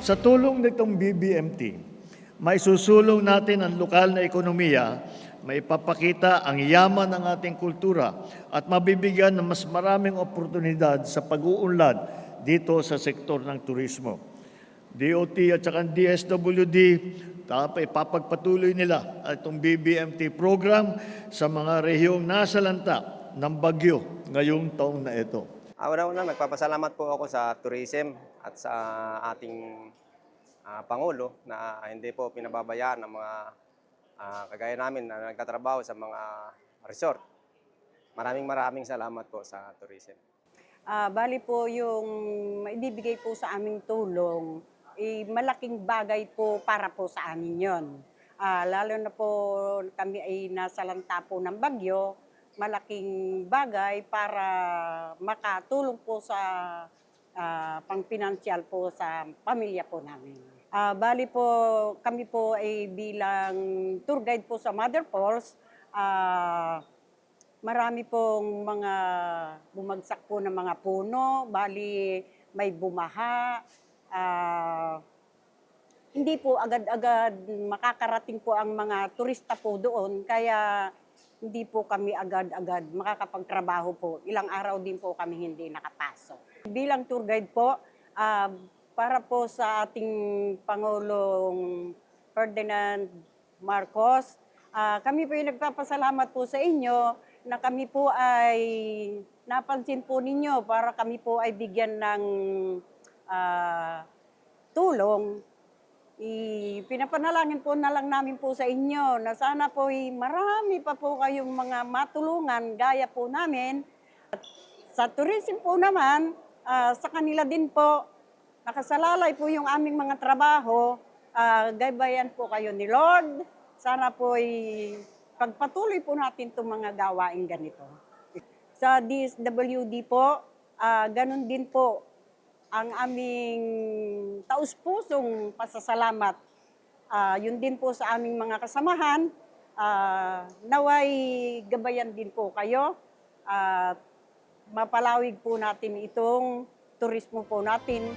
Sa tulong nitong BBMT, may susulong natin ang lokal na ekonomiya, may papakita ang yaman ng ating kultura at mabibigyan ng mas maraming oportunidad sa pag-uunlad dito sa sektor ng turismo. DOT at saka DSWD, ipapagpatuloy nila itong BBMT program sa mga rehiyong nasalanta ng bagyo ngayong taong na ito. Una-una, nagpapasalamat po ako sa tourism at sa ating Pangulo na hindi po pinababayaan ng mga kagaya namin na nagtatrabaho sa mga resort. Maraming salamat po sa tourism. Bali po yung maibibigay po sa aming tulong, malaking bagay po para po sa amin yon. Lalo na po kami ay nasalanta po ng bagyo, malaking bagay para makatulong po sa pang-pinansyal po sa pamilya po namin. Bali po, kami po ay bilang tour guide po sa Mother Falls, marami pong mga bumagsak po ng mga puno, bali may bumaha, hindi po agad-agad makakarating po ang mga turista po doon, kaya hindi po kami agad-agad makakapagtrabaho po. Ilang araw din po kami hindi nakapasok. Bilang tour guide po, para po sa ating Pangulong Ferdinand Marcos, kami po yung nagpapasalamat po sa inyo na kami po ay napansin po ninyo para kami po ay bigyan ng tulong. Pinapanalangin po na lang namin po sa inyo na sana po ay marami pa po kayong mga matulungan gaya po namin. At sa tourism po naman, sa kanila din po, nakasalalay po yung aming mga trabaho, gaybayan po kayo ni Lord. Sana po ay pagpatuloy po natin itong mga gawain ganito. Sa DSWD po, ganun din po ang aming taus-pusong pasasalamat. Yun din po sa aming mga kasamahan, naway gabayan din po kayo at mapalawig po natin itong turismo po natin.